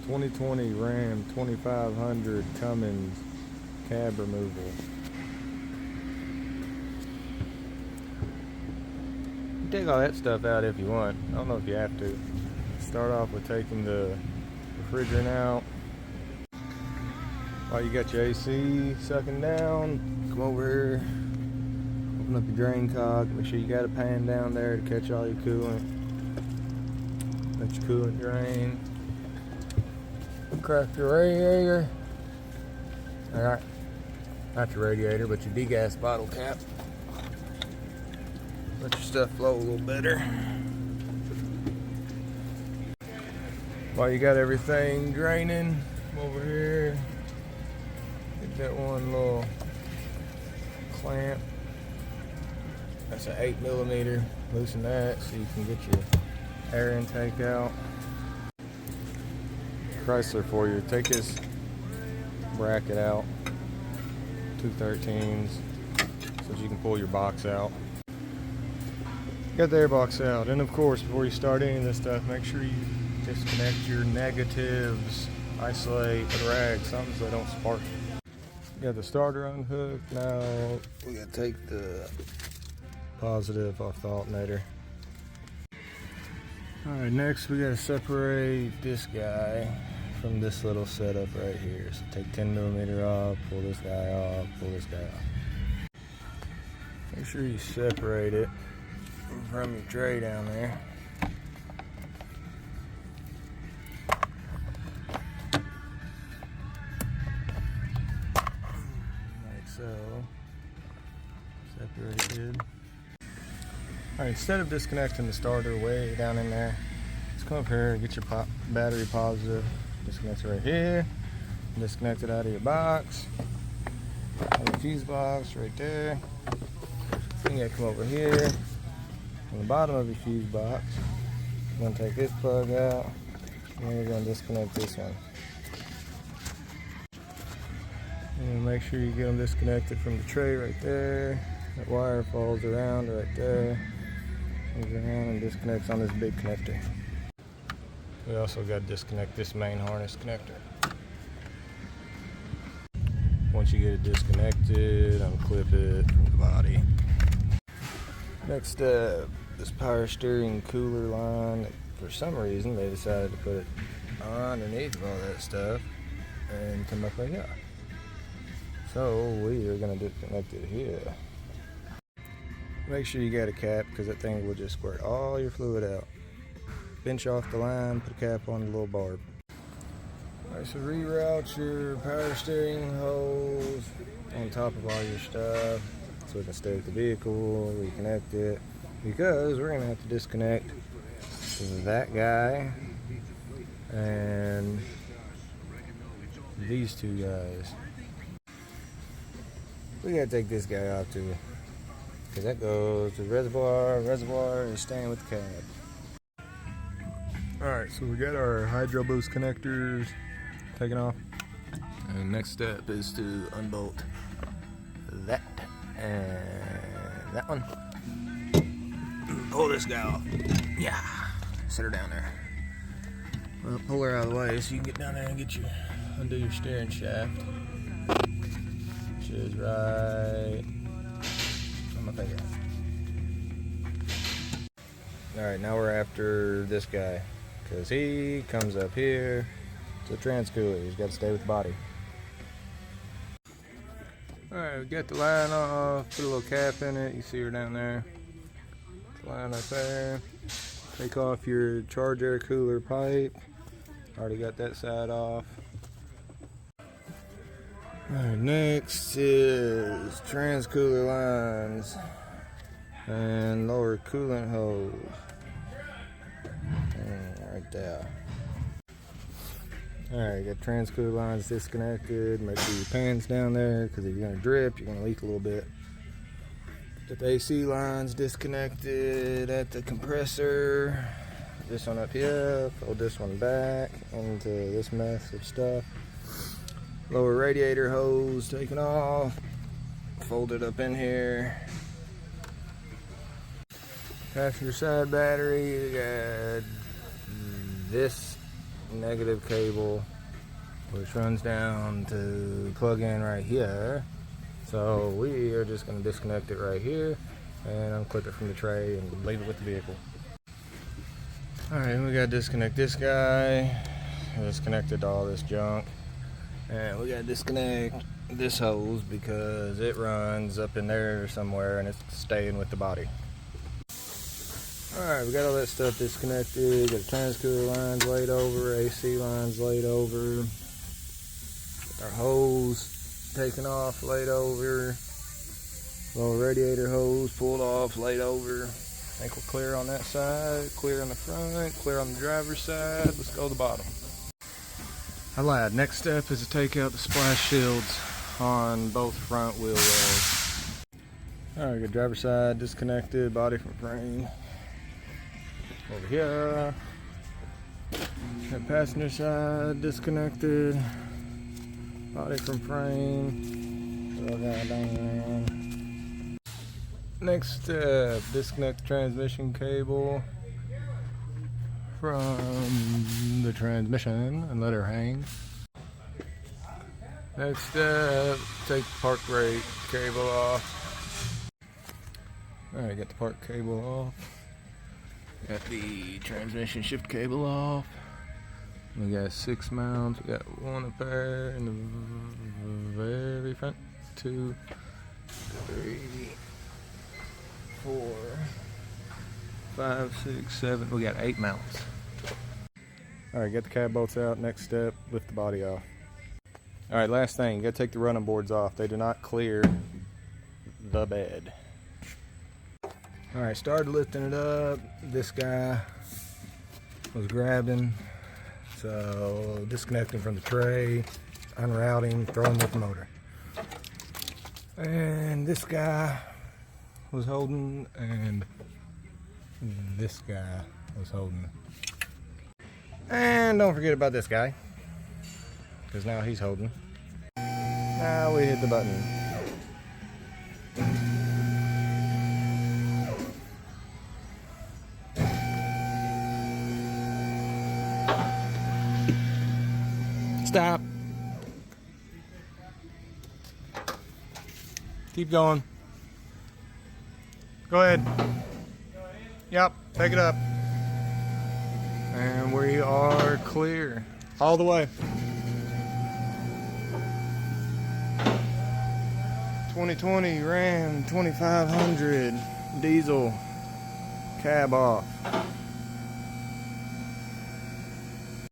2020 Ram 2500 Cummins Cab Removal. You take all that stuff out if you want. I don't know if you have to. Start off with taking the refrigerant out. While you got your AC sucking down, come over here, open up your drain cock, make sure you got a pan down there to catch all your coolant. Let your coolant drain. Crack your radiator. Alright, not your radiator, but your degas bottle cap. Let your stuff flow a little better. While you got everything draining, come over here, get that one little clamp. That's an 8mm. Loosen that so you can get your air intake out. Chrysler for you. Take this bracket out, 213s, so that you can pull your box out. Get the air box out, and of course, before you start any of this stuff, make sure you disconnect your negatives. Isolate the rag, something so they don't spark. Got the starter unhooked. Now we gotta take the positive off the alternator. Alright, next we gotta separate this guy from this little setup right here. So take 10mm off, pull this guy off, pull this guy off. Make sure you separate it from your tray down there. Like so. Separated. Alright, instead of disconnecting the starter way down in there, just come up here and get your battery positive. Disconnect it right here. Disconnect it out of your box. The fuse box right there. Then you gotta come over here. On the bottom of your fuse box, you're gonna take this plug out, and you're gonna disconnect this one. And make sure you get them disconnected from the tray right there. That wire falls around right there. Comes around and disconnects on this big connector. We also got to disconnect this main harness connector. Once you get it disconnected, unclip it from the body. Next up, this power steering cooler line. For some reason, they decided to put it underneath of all that stuff and come up like that. So we are going to disconnect it here. Make sure you got a cap, because that thing will just squirt all your fluid out. Pinch off the line, put a cap on the little barb. Alright, so reroute your power steering hose on top of all your stuff so it can stay with the vehicle, reconnect it, because we're going to have to disconnect that guy and these two guys. We got to take this guy off too, because that goes to the reservoir. Reservoir is staying with the cab. Alright, so we got our hydro boost connectors taken off. And next step is to unbolt that and that one. Pull this guy off. Yeah. Sit her down there. Well, pull her out of the way so you can get down there and undo your steering shaft. Which is right on my finger. Alright, now we're after this guy, because he comes up here to the trans cooler. He's got to stay with the body. Alright, we got the line off, put a little cap in it. You see her down there. The line up there. Take off your charge air cooler pipe. Already got that side off. Alright, next is trans cooler lines and lower coolant hose. Right there. Alright, got trans cooler lines disconnected. Make sure your pan's down there, because if you're going to drip, you're going to leak a little bit. Got the AC lines disconnected at the compressor. This one up here. Fold this one back into this mess of stuff. Lower radiator hose taken off. Fold it up in here. Passenger side battery. We got this negative cable, which runs down to plug in right here. So we are just going to disconnect it right here and unclip it from the tray and leave it with the vehicle. Alright, we got to disconnect this guy. Disconnected all this junk. And we got to disconnect this hose because it runs up in there somewhere and it's staying with the body. Alright, we got all that stuff disconnected. Got the transcooler lines laid over, AC lines laid over. Our hose taken off, laid over. Little radiator hose pulled off, laid over. I think we're clear on that side, clear on the front, clear on the driver's side. Let's go to the bottom. I lied. Next step is to take out the splash shields on both front wheel wells. Alright, got driver's side disconnected, body from frame. Over here. Got passenger side disconnected, body from frame. Throw that down. Next step, disconnect the transmission cable from the transmission and let her hang. Next step, take the park brake cable off. Alright, got the park cable off. Got the transmission shift cable off. We got 6 mounts. We got one up there in the very front. 2, 3, 4, 5, 6, 7. We got 8 mounts. Alright, get the cab bolts out. Next step, lift the body off. Alright, last thing, you gotta take the running boards off. They do not clear the bed. Alright, started lifting it up. This guy was grabbing, so disconnecting from the tray, unrouting, throwing with the motor. And this guy was holding, and this guy was holding. And don't forget about this guy, because now he's holding. Now we hit the button. Stop. Keep going. Go ahead. Yep, take it up. And we are clear. All the way. 2020 Ram 2500 diesel, cab off.